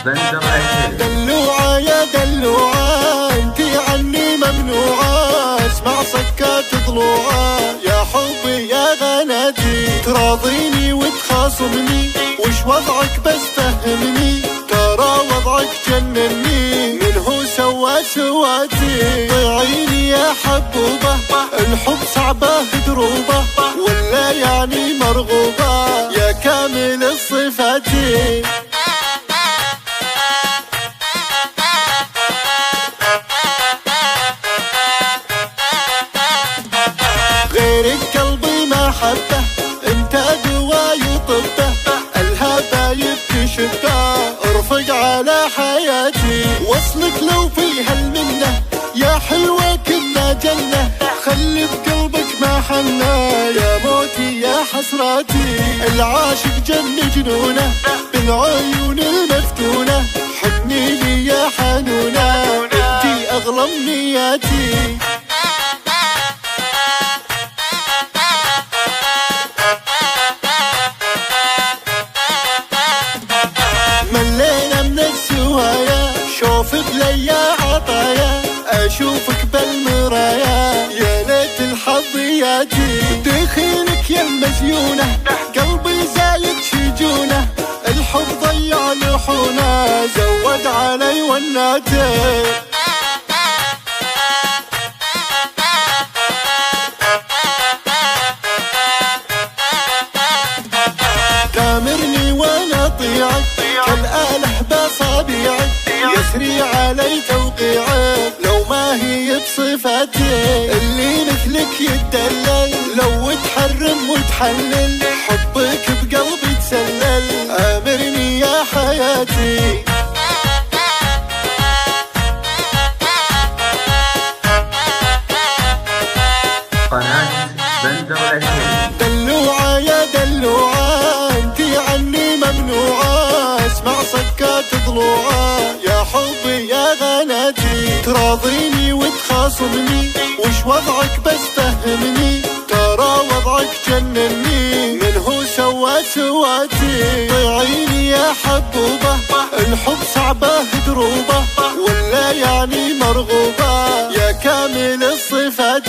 بندر الكل. دلوعة يا دلوعة انتي عني ممنوعة، اسمع صكات ضلوعة يا حبي يا غنادي. تراضيني وتخاصمني وش وضعك بس فهمني، ترى وضعك جنني من هو سوى سواتي. ضيعيني يا حبوبة الحب صعبة دروبة، ولا يعني مرغوبة يا كامل الصفات. غيرك قلبي ما حبه، انت دواي طبه، الهبايب تشبه ارفق على حياتي. وصلك لو في هالمنه يا حلوه كنا جنه، خلي بقلبك ما حنه يا موتي يا حسراتي. العاشق جن جنونه بالعيون المفتونه، حني لي يا حنونه انتي اغلى امنياتي. ملينا من السوايا شوف بليا عطايا، اشوفك بالمرايا يا ليت الحظياتي. دخيلك يا المزيونه قلبي زايد شجونه، الحب ضيع لحونه زود علي وناته. تامرني وانا اطيعك كالآلة باصابيعك، يسري علي توقيعك لو ما هي بصفاتي. اللي مثلك يتدلل لو تحرم وتحلل، حبك بقلبي تسلل آمرني يا حياتي. قناة بندر الكل. دلوعة يا دلوعة انتي عني ممنوعة، اسمع صكات ضلوعة يا حبي يا غنادي. تراضيني وتخاصمني وش وضعك بس فهمني، ترى وضعك جنني من هو سوى سواتي. ضيعيني يا حبوبة الحب صعبة دروبة، ولا يعني مرغوبة يا كامل الصفات.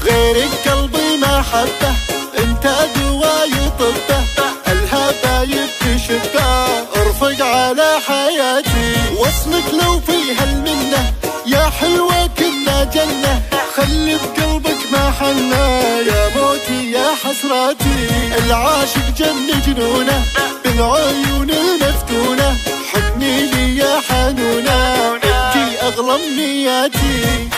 غيرك قلبي ما حبه، انت دواي طبه، الهبايب تشبه ارفق على حياتي. وصلك لو في هالمنه يا حلوه كنا جنه، خلي بقلبك ما حنه يا موتي يا حسراتي. العاشق جن جنونه بالعيون المفتونه، حني لي يا حنونه انتي اغلى امنياتي.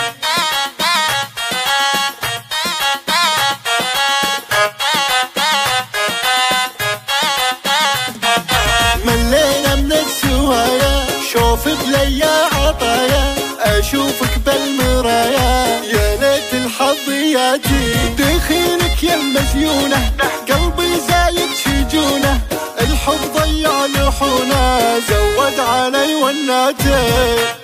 ملينا من السوايا شوف بليا عطايا، اشوفك بالمرايا يا ليت الحظياتي. دخيلك يا المزيونه قلبي زايد شجونه، الحب ضيع لحونه زود علي وناته.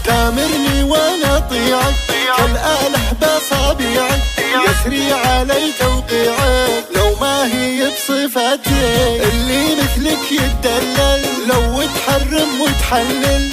تامرني وانا اطيعك كالآلة باصابيعك، يسري علي توقيعك لو ما هي بصفاتي. اللي مثلك يتدلل لو تحرم وتحلل،